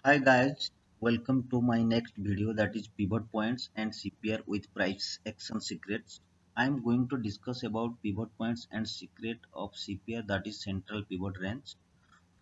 Hi guys, welcome to my next video that is pivot points and CPR with price action secrets. I am going to discuss about pivot points and secret of CPR that is central pivot range.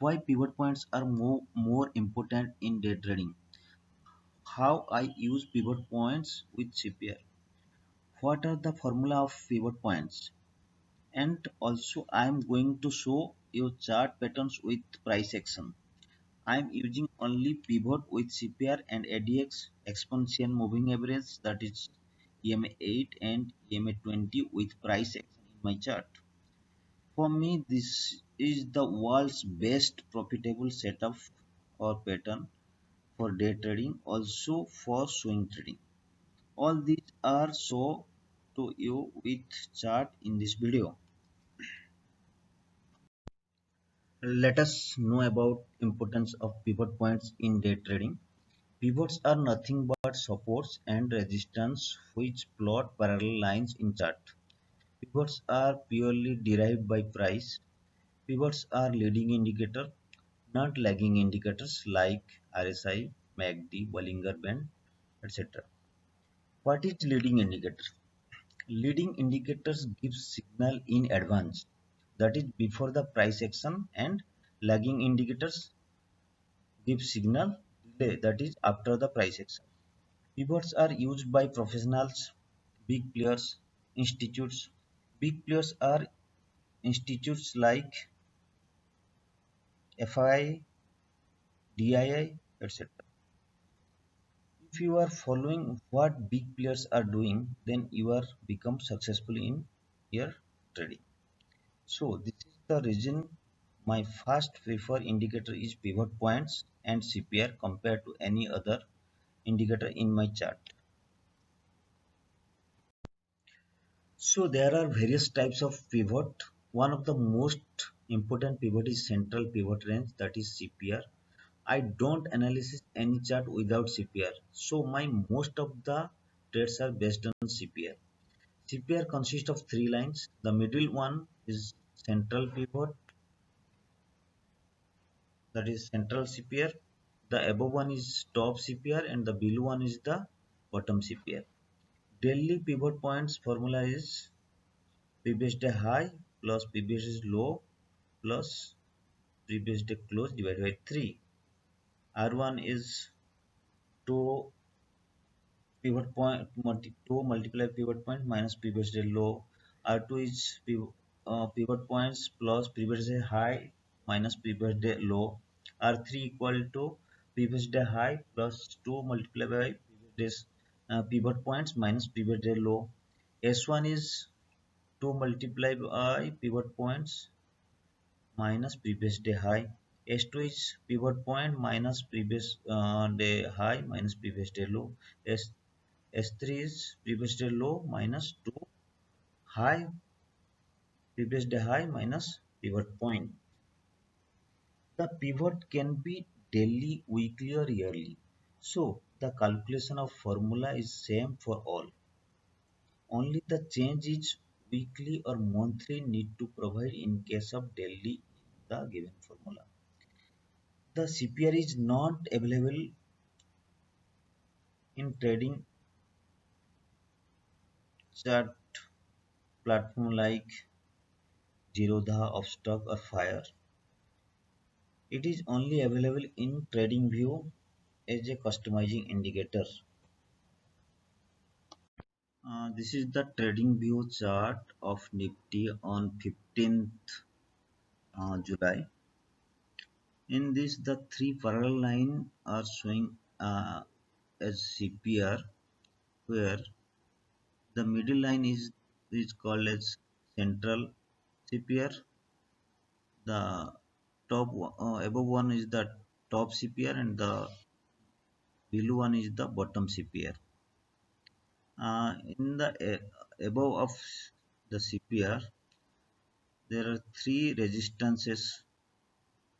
Why pivot points are more important in day trading. How I use pivot points with CPR. What are the formula of pivot points? And also I am going to show you chart patterns with price action. I am using only pivot with CPR and ADX exponential moving average that is EMA8 and EMA20 with price action in my chart. For me, this is the world's best profitable setup or pattern for day trading, also for swing trading. All these are shown to you with chart in this video. Let us know about importance of pivot points in day trading. Pivots are nothing but supports and resistance which plot parallel lines in chart. Pivots are purely derived by price. Pivots are leading indicator, not lagging indicators like RSI, MACD, Bollinger Band, etc. What is leading indicator? Leading indicators give signal in advance, that is before the price action, and lagging indicators give signal delay, that is after the price action. Pivots are used by professionals, big players, institutes. Big players are institutes like FI, DII, etc. If you are following what big players are doing, then you are become successful in your trading. So this is the reason my first preferred indicator is pivot points and CPR compared to any other indicator in my chart. So there are various types of pivot. One of the most important pivot is central pivot range, that is CPR. I don't analysis any chart without CPR. So my most of the trades are based on CPR. CPR consists of three lines. The middle one is central pivot, that is central CPR. The above one is top CPR and the below one is the bottom CPR. Daily pivot points formula is previous day high plus previous day low plus previous day close divided by 3. R1 is 2 2 multiply pivot point minus previous day low. R2 is pivot points plus previous day high minus previous day low. R3 equal to previous day high plus 2 multiply by previous day's pivot points minus previous day low. S1 is 2 multiply by pivot points minus previous day high. S2 is pivot point minus previous day high minus previous day low. S3 is previous day low minus 2 high previous day high minus pivot point. The pivot can be daily, weekly or yearly. So the calculation of formula is same for all. Only the change is weekly or monthly need to provide in case of daily in the given formula. The CPR is not available in trading chart platform like Zerodha, m.Stock or Fire. It is only available in TradingView as a customizing indicator. This is the TradingView chart of Nifty on 15th July. In this, the three parallel lines are showing as CPR, where the middle line is called as central CPR. The above one is the top CPR and the below one is the bottom CPR. In the above of the CPR, there are three resistances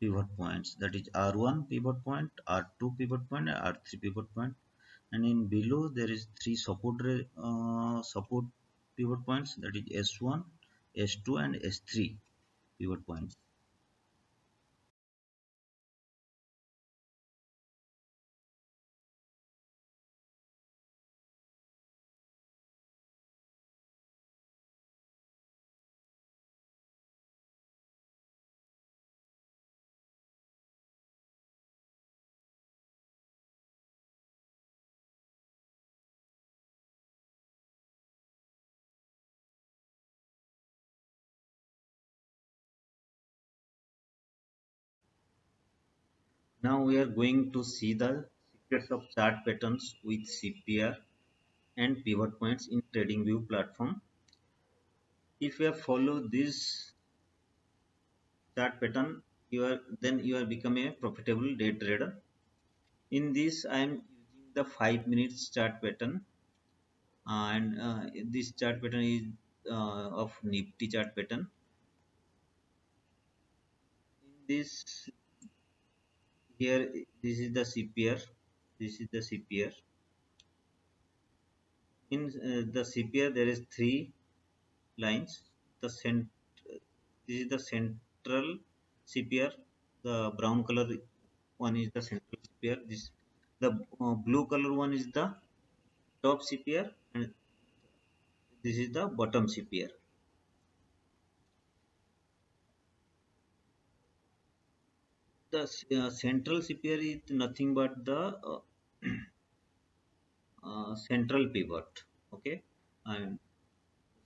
pivot points, that is R1 pivot point, R2 pivot point, and R3 pivot point. And in below there is three support pivot points, that is S1, S2, and S3 pivot points. Now we are going to see the secrets of chart patterns with CPR and pivot points in TradingView platform. If you follow this chart pattern, you are become a profitable day trader. In this, I am using the 5 minutes chart pattern, and this chart pattern is of Nifty chart pattern. In this here, this is the CPR. This is the CPR. In the CPR, there is three lines. The this is the central CPR. The brown color one is the central CPR. This the blue color one is the top CPR, and this is the bottom CPR. The central CPR is nothing but the central pivot. Okay, and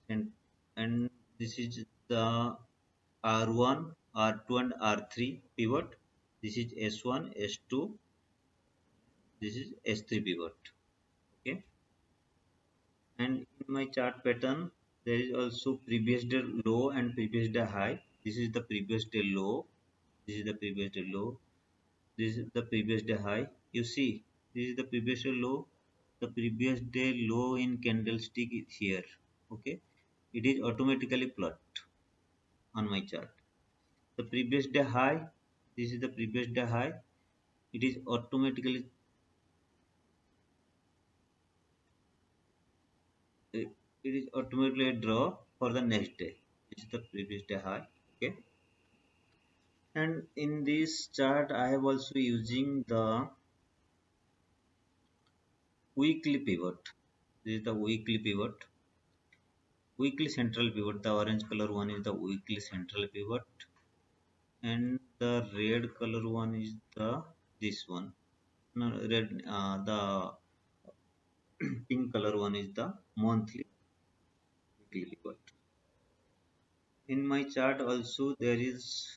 and and this is the R1, R2, and R3 pivot. This is S1, S2. This is S3 pivot. Okay, and in my chart pattern, there is also previous day low and previous day high. This is the previous day low. This is the previous day low. This is the previous day high. You see, this is the previous day low. The previous day low in candlestick is here. Okay, it is automatically plot on my chart. The previous day high, this is the previous day high. It is automatically it is automatically a draw for the next day. This is the previous day high. Okay, and in this chart, I have also using the weekly pivot. This is the weekly pivot. Weekly central pivot. The orange color one is the weekly central pivot, and the red color one is the this one. No, red. The pink color one is the monthly weekly pivot. In my chart also there is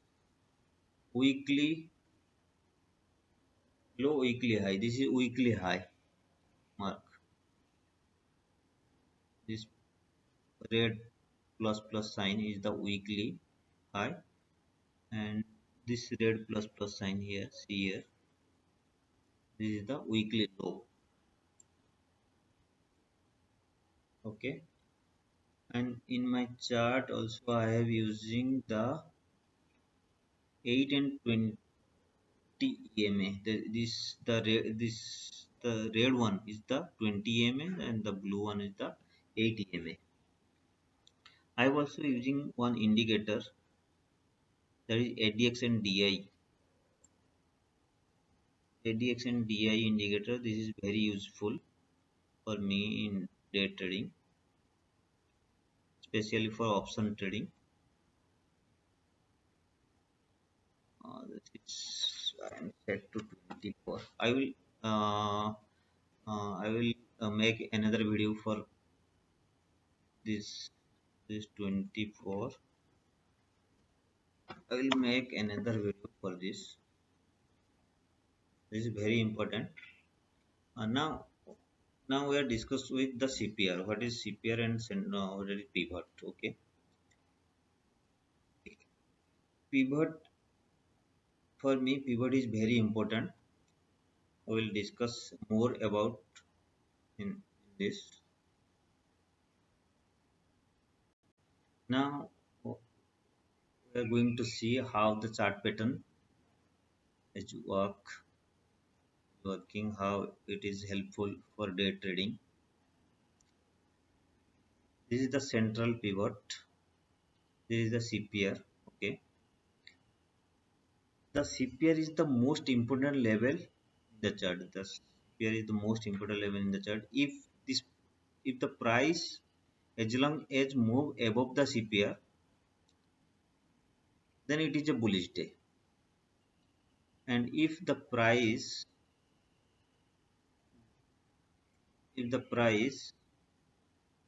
weekly low, weekly high. This is weekly high mark. This red plus plus sign is the weekly high, and this red plus plus sign here, see here, this is the weekly low. Okay, and in my chart also I have using the 8 and 20 EMA. The red one is the 20 EMA and the blue one is the 8 EMA. I am also using one indicator, that is ADX and DI. ADX and DI indicator. This is very useful for me in day trading, especially for option trading. I am set to 24. I will make another video for this. This 24. I will make another video for this. This is very important. Now we are discussed with the CPR. What is CPR and what is pivot? Okay, pivot, for me pivot is very important. I will discuss more about in this. Now we are going to see how the chart pattern is working, how it is helpful for day trading. This is the central pivot. This is the CPR. Okay, the CPR is the most important level in the chart. The CPR is the most important level in the chart. If the price, as long as move above the CPR, then it is a bullish day. And if the price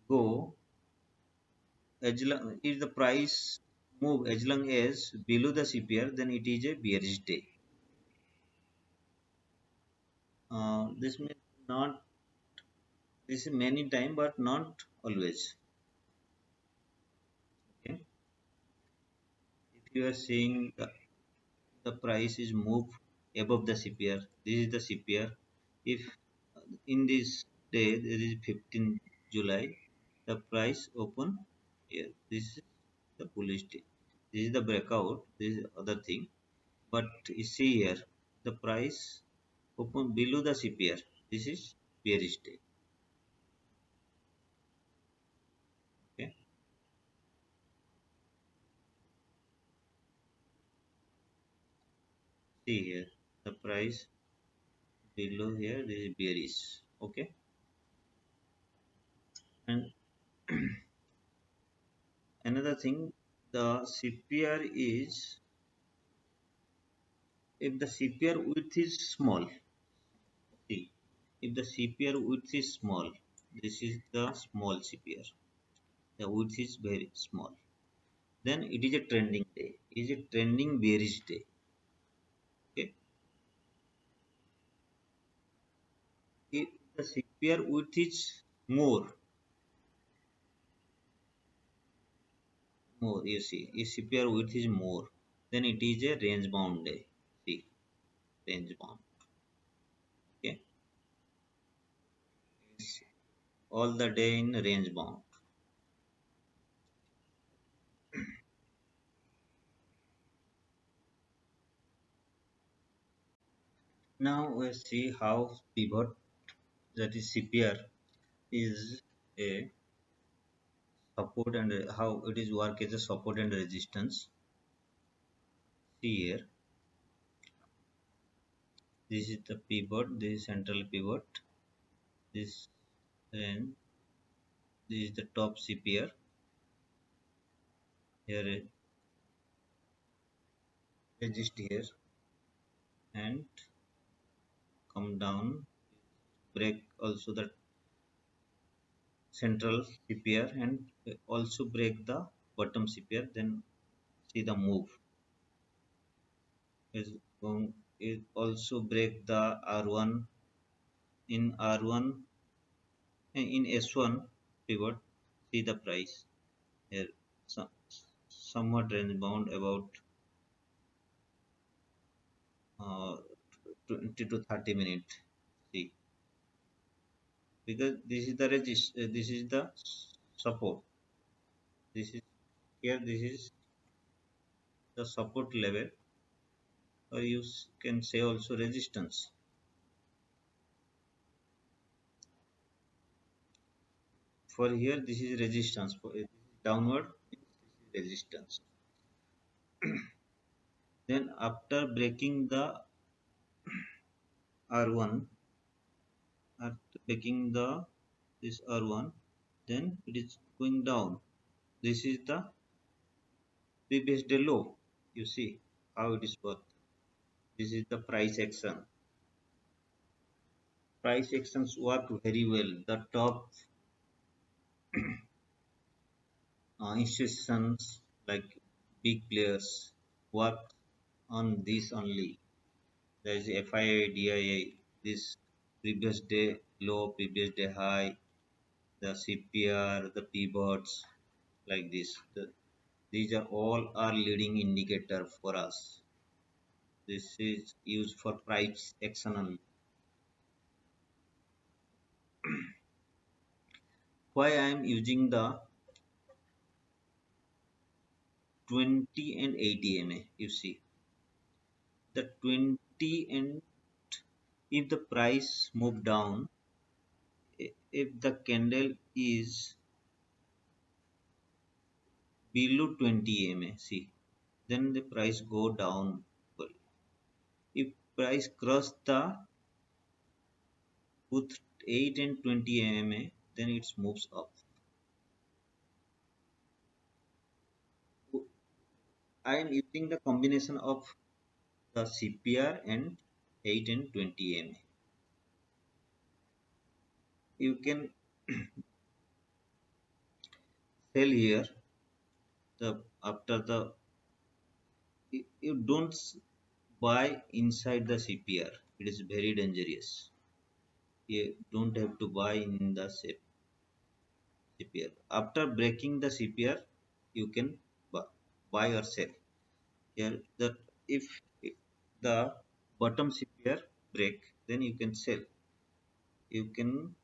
go if the price move as long as below the CPR, then it is a bearish day. This may not, this is many time but not always. Okay, if you are seeing the price is moved above the CPR, this is the CPR. If in this day there is 15 July, the price open here. This is the bullish day. This is the breakout. This is other thing. But you see here, the price open below the CPR. This is bearish day. Okay, see here, the price below here. This is bearish. Okay, and another thing, the CPR is, if the CPR width is small. See, if the CPR width is small, this is the small CPR. The width is very small. Then it is a trending day. It is a trending bearish day. Okay. If the CPR width is more, you see, if CPR width is more, then it is a range bound day. See, range bound. Okay. It's all the day in range bound. Now we see how pivot, that is CPR, is a support and how it is work as a support and resistance. See here, this is the pivot, this is central pivot, this, and this is the top CPR. Here it resist here and come down, break also the central CPR and also break the bottom CPR. Then see the move is going, it also break the R1 in R1 in S1 pivot. See the price here, some, somewhat range bound about 20 to 30 minutes. See, because this is the this is the support. This is here, this is the support level, or you can say also resistance. For here, this is resistance. For downward, this is resistance. Then after breaking the R1, after breaking the this R1, then it is going down. This is the previous day low. You see how it is work. This is the price action. Price actions work very well. The top institutions like big players work on this only. There is FIA, DIA, this previous day low, previous day high, the CPR, the pivots, like this. These are all are leading indicator for us. This is used for price action only. Why I am using the 20 and 80 MA? You see, the 20, and if the price move down, if the candle is below 20 MA, see, then the price go down. If price cross the both 8 and 20 MA, then it moves up. I am using the combination of the CPR and 8 and 20 MA. You can sell here the after the, you don't buy inside the CPR. It is very dangerous. You don't have to buy in the CPR. After breaking the CPR, you can buy or sell. Here, that if the bottom CPR break, then you can sell. You can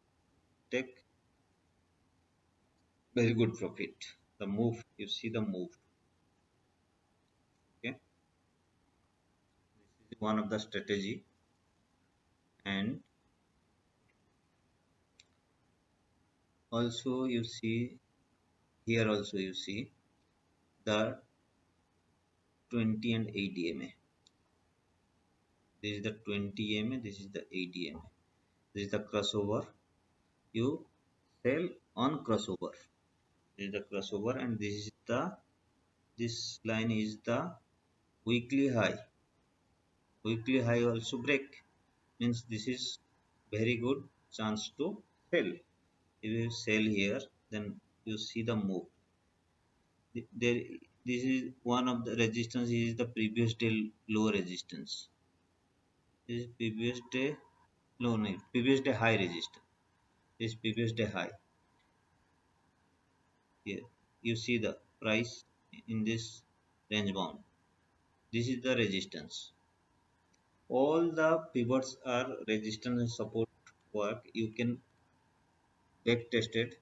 take very good profit. The move, you see the move. Okay, this is one of the strategy, and also you see here also you see the 20 and 80 MA. This is the 20 MA. This is the 80 MA. This is the crossover. You sell on crossover. This is the crossover, and this line is the weekly high. Weekly high also break, means this is very good chance to sell. If you sell here, then you see the move. There, this is one of the resistance is the previous day low resistance. This is previous day low, no, previous day high resistance. This previous day high. Here you see the price in this range bound. This is the resistance. All the pivots are resistance and support work. You can back tested.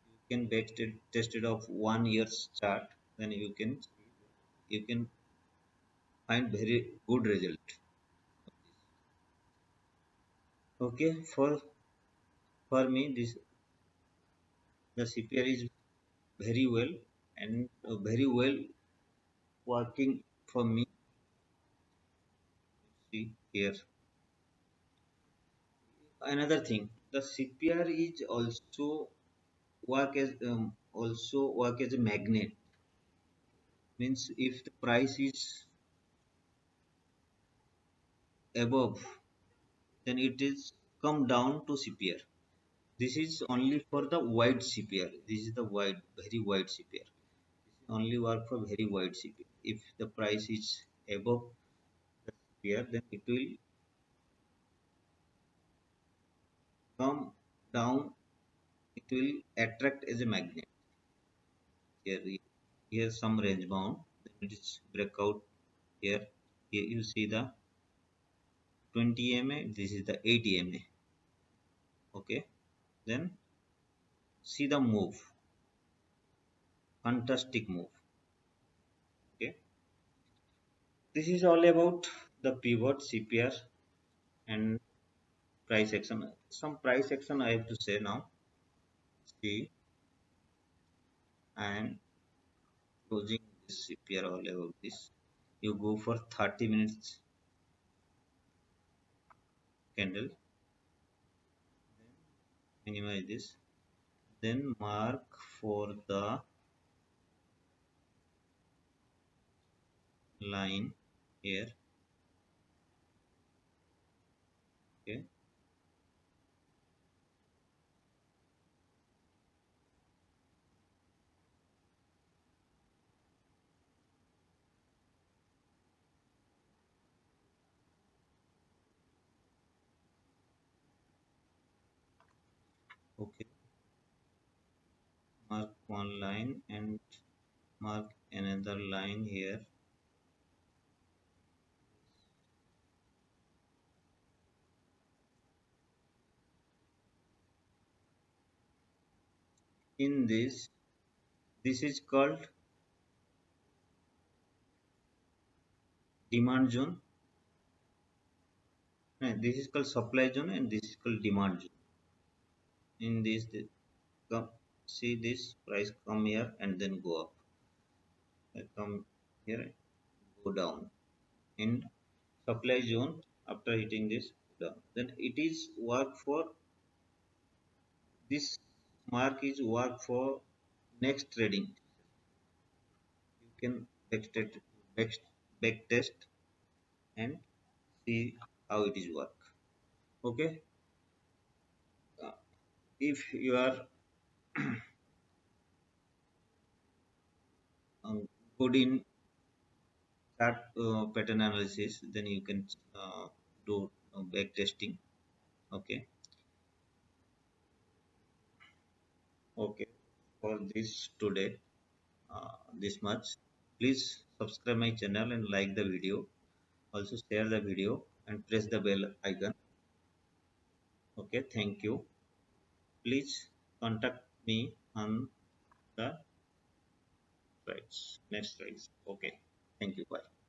You can back tested of 1 year's chart. Then you can find very good result. Okay, for me this the CPR is very well and very well working for me. See here another thing, the CPR is also work as a magnet, means if the price is above, then it is come down to CPR. This is only for the wide CPR. This is the wide, very wide CPR. This only work for very wide CPR. If the price is above the CPR, then it will come down. It will attract as a magnet. Here some range bound. Then it is breakout here. Here you see the 20 MA. This is the 80 MA. Okay. Then see the move. Fantastic move. Okay. This is all about the pivot CPR and price action. Some price action I have to say now. See, I am closing this CPR all about this. You go for 30 minutes candle, then minimize this, then mark for the line here. Okay, okay, mark one line and mark another line here. In this is called demand zone. No, this is called supply zone and this is called demand zone. In this, come see this price come here and then go up. Come here, go down. In supply zone, after hitting this down, then it is work for this mark is work for next trading. You can back, back test and see how it is work. Okay, uh, if you are good in chart pattern analysis, then you can do back testing. Okay. Okay. For this today, this much. Please subscribe my channel and like the video. Also share the video and press the bell icon. Okay, thank you. Please contact me on the next slides. Okay, thank you. Bye.